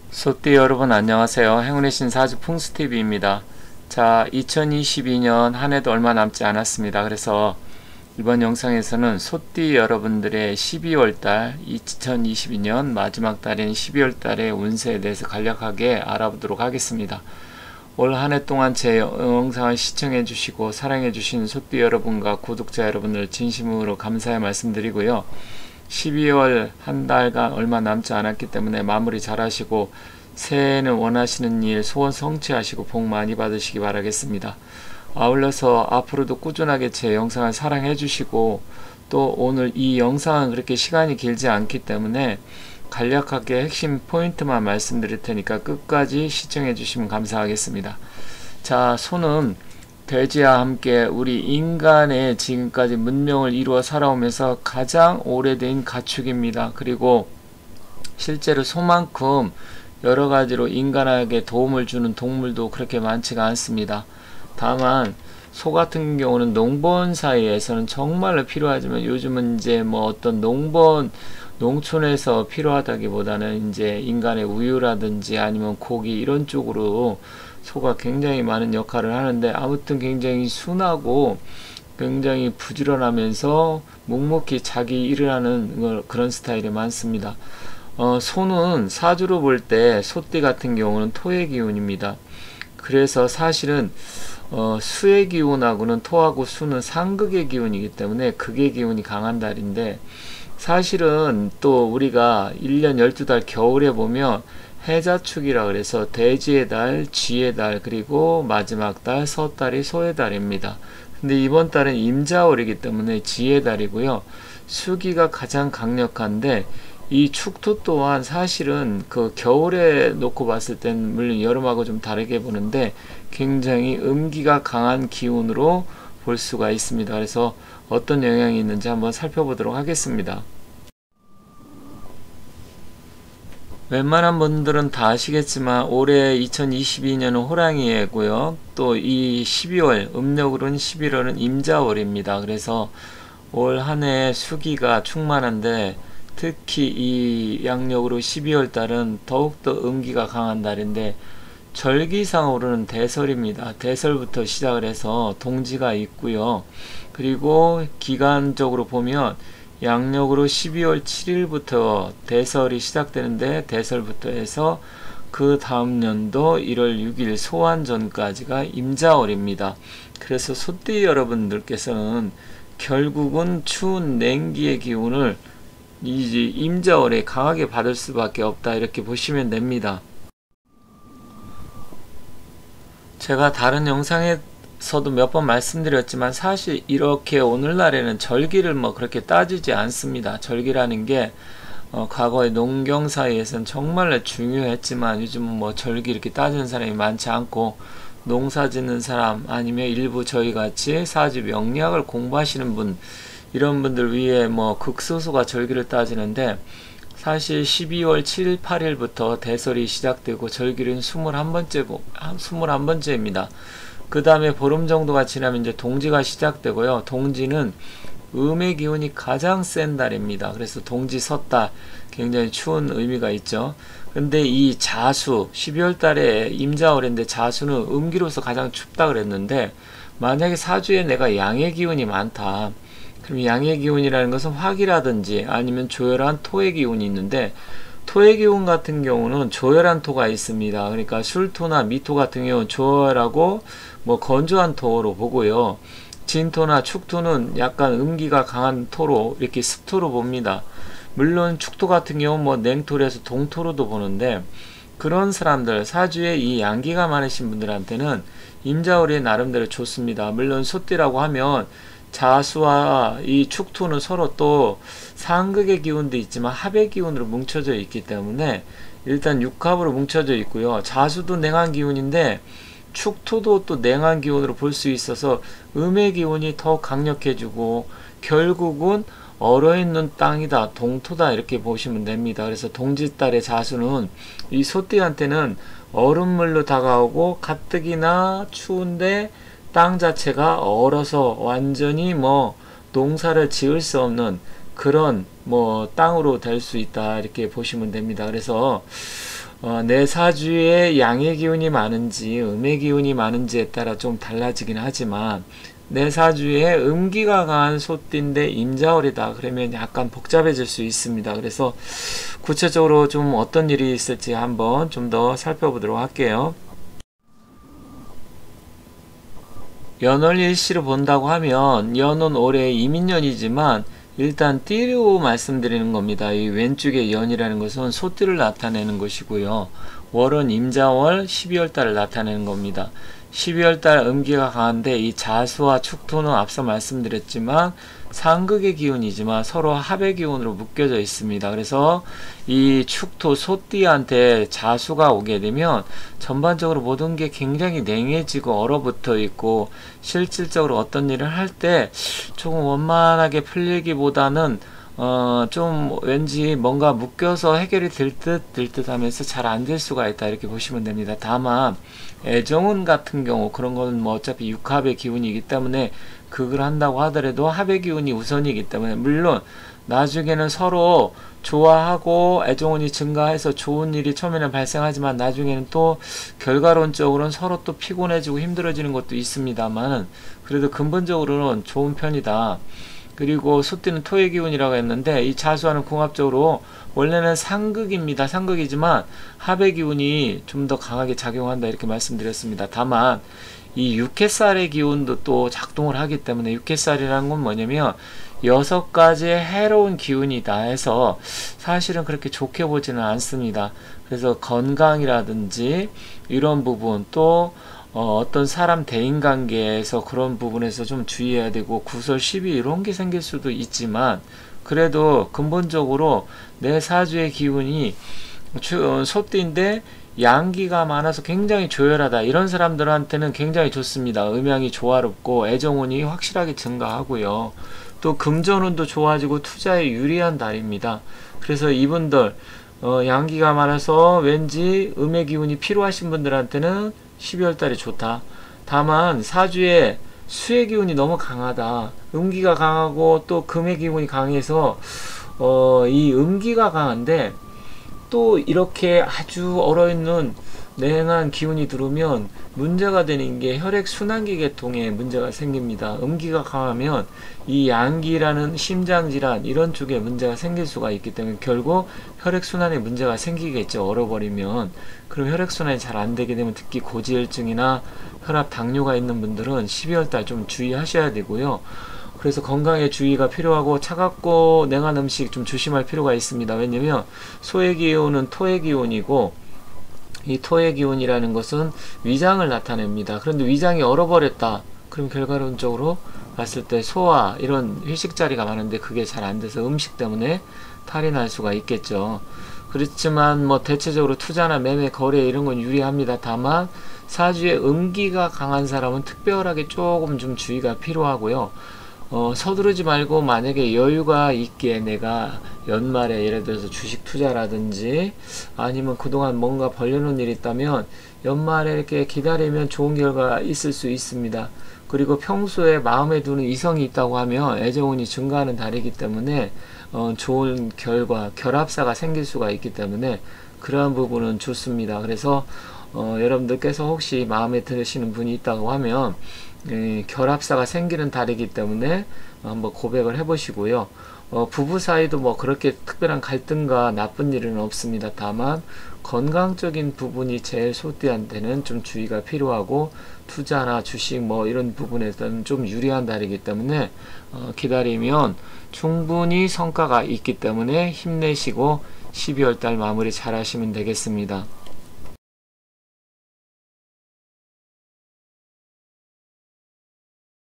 소띠 여러분 안녕하세요. 행운의 신사주 풍수TV입니다. 자, 2022년 한 해도 얼마 남지 않았습니다. 그래서 이번 영상에서는 소띠 여러분들의 12월달 2022년 마지막 달인 12월달의 운세에 대해서 간략하게 알아보도록 하겠습니다. 올 한 해 동안 제 영상을 시청해 주시고 사랑해 주신 소띠 여러분과 구독자 여러분들 진심으로 감사의 말씀드리고요. 12월 한 달간 얼마 남지 않았기 때문에 마무리 잘 하시고 새해에는 원하시는 일 소원 성취하시고 복 많이 받으시기 바라겠습니다. 아울러서 앞으로도 꾸준하게 제 영상을 사랑해 주시고 또 오늘 이 영상은 그렇게 시간이 길지 않기 때문에 간략하게 핵심 포인트만 말씀드릴 테니까 끝까지 시청해 주시면 감사하겠습니다. 자, 소는 돼지와 함께 우리 인간의 지금까지 문명을 이루어 살아오면서 가장 오래된 가축입니다. 그리고 실제로 소만큼 여러가지로 인간에게 도움을 주는 동물도 그렇게 많지가 않습니다. 다만 소 같은 경우는 농번 사이에서는 정말로 필요하지만 요즘은 이제 뭐 어떤 농촌에서 필요하다기보다는 이제 인간의 우유라든지 아니면 고기 이런 쪽으로 소가 굉장히 많은 역할을 하는데, 아무튼 굉장히 순하고 굉장히 부지런하면서 묵묵히 자기 일을 하는 그런 스타일이 많습니다. 소는 사주로 볼 때 소띠 같은 경우는 토의 기운입니다. 그래서 사실은 수의 기운하고는 토하고 수는 상극의 기운이기 때문에 극의 기운이 강한 달인데, 사실은 또 우리가 1년 12달 겨울에 보면 해자축이라 그래서 돼지의 달, 쥐의 달, 그리고 마지막 달 섣달이 소의 달입니다. 근데 이번 달은 임자월이기 때문에 쥐의 달이고요. 수기가 가장 강력한데 이 축토 또한 사실은 그 겨울에 놓고 봤을 땐 물론 여름하고 좀 다르게 보는데 굉장히 음기가 강한 기운으로 볼 수가 있습니다. 그래서 어떤 영향이 있는지 한번 살펴보도록 하겠습니다. 웬만한 분들은 다 아시겠지만 올해 2022년은 호랑이해고요. 또 이 12월 음력으로는 11월은 임자월입니다. 그래서 올 한 해 수기가 충만한데 특히 이 양력으로 12월 달은 더욱더 음기가 강한 달인데 절기상으로는 대설입니다. 대설부터 시작을 해서 동지가 있고요. 그리고 기간적으로 보면 양력으로 12월 7일부터 대설이 시작되는데 대설부터 해서 그 다음 연도 1월 6일 소환전까지가 임자월입니다. 그래서 소띠 여러분들께서는 결국은 추운 냉기의 기운을 이 임자월에 강하게 받을 수밖에 없다, 이렇게 보시면 됩니다. 제가 다른 영상에서도 몇 번 말씀드렸지만 사실 이렇게 오늘날에는 절기를 뭐 그렇게 따지지 않습니다. 절기라는 게 과거의 농경 사이에서는 정말 중요했지만 요즘은 뭐 절기 이렇게 따지는 사람이 많지 않고 농사 짓는 사람 아니면 일부 저희 같이 사주 명리학을 공부하시는 분, 이런 분들 위해 뭐 극소수가 절기를 따지는데 사실 12월 7일 8일부터 대설이 시작되고 절기는 21번째입니다. 그 다음에 보름 정도가 지나면 이제 동지가 시작되고요. 동지는 음의 기운이 가장 센 달입니다. 그래서 동지 섰달 굉장히 추운 의미가 있죠. 근데 이 자수 12월 달에 임자월인데 자수는 음기로서 가장 춥다 그랬는데, 만약에 사주에 내가 양의 기운이 많다, 그럼 양의 기운이라는 것은 화기라든지 아니면 조열한 토의 기운이 있는데, 토의 기운 같은 경우는 조열한 토가 있습니다. 그러니까 술토나 미토 같은 경우는 조열하고 뭐 건조한 토로 보고요. 진토나 축토는 약간 음기가 강한 토로, 이렇게 습토로 봅니다. 물론 축토 같은 경우는 뭐 냉토에서 동토로도 보는데, 그런 사람들, 사주에 이 양기가 많으신 분들한테는 임자월이 나름대로 좋습니다. 물론 소띠라고 하면 자수와 이 축토는 서로 또 상극의 기운도 있지만 합의 기운으로 뭉쳐져 있기 때문에 일단 육합으로 뭉쳐져 있고요. 자수도 냉한 기운인데 축토도 또 냉한 기운으로 볼 수 있어서 음의 기운이 더 강력해지고 결국은 얼어있는 땅이다, 동토다, 이렇게 보시면 됩니다. 그래서 동지달의 자수는 이 소띠한테는 얼음물로 다가오고 가뜩이나 추운데 땅 자체가 얼어서 완전히 뭐 농사를 지을 수 없는 그런 뭐 땅으로 될 수 있다, 이렇게 보시면 됩니다. 그래서 내 사주에 양의 기운이 많은지 음의 기운이 많은지에 따라 좀 달라지긴 하지만 내 사주에 음기가 강한 소띠인데 임자월이다 그러면 약간 복잡해질 수 있습니다. 그래서 구체적으로 좀 어떤 일이 있을지 한번 좀 더 살펴보도록 할게요. 연월 일시로 본다고 하면 연은 올해 이민년이지만 일단 띠로 말씀드리는 겁니다. 이 왼쪽에 연이라는 것은 소띠를 나타내는 것이고요. 월은 임자월 12월 달을 나타내는 겁니다. 12월 달 음기가 강한데 이 자수와 축토는 앞서 말씀드렸지만 상극의 기운이지만 서로 합의 기운으로 묶여져 있습니다. 그래서 이 축토 소띠한테 자수가 오게 되면 전반적으로 모든 게 굉장히 냉해지고 얼어붙어 있고 실질적으로 어떤 일을 할 때 조금 원만하게 풀리기보다는 좀 왠지 뭔가 묶여서 해결이 될 듯 하면서 잘 안 될 수가 있다 이렇게 보시면 됩니다. 다만 애정운 같은 경우 그런 거는 뭐 어차피 육합의 기운이기 때문에 그걸 한다고 하더라도 합의 기운이 우선이기 때문에 물론 나중에는 서로 좋아하고 애정운이 증가해서 좋은 일이 처음에는 발생하지만 나중에는 또 결과론적으로는 서로 또 피곤해지고 힘들어지는 것도 있습니다만 그래도 근본적으로는 좋은 편이다. 그리고 소띠는 토의 기운이라고 했는데 이 자수와는 궁합적으로 원래는 상극입니다. 상극이지만 합의 기운이 좀 더 강하게 작용한다 이렇게 말씀드렸습니다. 다만 이 육해살의 기운도 또 작동을 하기 때문에 육해살이라는 건 뭐냐면 6가지의 해로운 기운이다 해서 사실은 그렇게 좋게 보지는 않습니다. 그래서 건강이라든지 이런 부분 또 어떤 사람 대인관계에서 그런 부분에서 좀 주의해야 되고 구설 시비 이런 게 생길 수도 있지만 그래도 근본적으로 내 사주의 기운이 소띠인데 양기가 많아서 굉장히 조열하다 이런 사람들한테는 굉장히 좋습니다. 음양이 조화롭고 애정운이 확실하게 증가하고요. 또 금전운도 좋아지고 투자에 유리한 달입니다. 그래서 이분들 양기가 많아서 왠지 음의 기운이 필요하신 분들한테는 12월 달이 좋다. 다만 사주에 수의 기운이 너무 강하다. 음기가 강하고 또 금의 기운이 강해서 이 음기가 강한데 또 이렇게 아주 얼어있는 냉한 기운이 들어오면 문제가 되는 게 혈액순환기 계통에 문제가 생깁니다. 음기가 강하면 이 양기라는 심장질환 이런 쪽에 문제가 생길 수가 있기 때문에 결국 혈액순환에 문제가 생기겠죠. 얼어버리면. 그럼 혈액순환이 잘 안되게 되면 특히 고지혈증이나 혈압 당뇨가 있는 분들은 12월달 좀 주의하셔야 되고요. 그래서 건강에 주의가 필요하고 차갑고 냉한 음식 좀 조심할 필요가 있습니다. 왜냐면 소의 기운은 토의 기운이고 이 토의 기운이라는 것은 위장을 나타냅니다. 그런데 위장이 얼어버렸다. 그럼 결과론적으로 봤을 때 소화 이런 휴식 자리가 많은데 그게 잘 안 돼서 음식 때문에 탈이 날 수가 있겠죠. 그렇지만 뭐 대체적으로 투자나 매매 거래 이런 건 유리합니다. 다만 사주에 음기가 강한 사람은 특별하게 조금 좀 주의가 필요하고요. 서두르지 말고 만약에 여유가 있게 내가 연말에 예를 들어서 주식 투자라든지 아니면 그동안 뭔가 벌려놓은 일이 있다면 연말에 이렇게 기다리면 좋은 결과가 있을 수 있습니다. 그리고 평소에 마음에 두는 이성이 있다고 하면 애정운이 증가하는 달이기 때문에 좋은 결과, 결합사가 생길 수가 있기 때문에 그러한 부분은 좋습니다. 그래서 여러분들께서 혹시 마음에 드시는 분이 있다고 하면 결합사가 생기는 달이기 때문에 한번 고백을 해보시고요. 부부 사이도 뭐 그렇게 특별한 갈등과 나쁜 일은 없습니다. 다만 건강적인 부분이 제일 소띠한테는 좀 주의가 필요하고 투자나 주식 뭐 이런 부분에서는 좀 유리한 달이기 때문에 기다리면 충분히 성과가 있기 때문에 힘내시고 12월 달 마무리 잘 하시면 되겠습니다.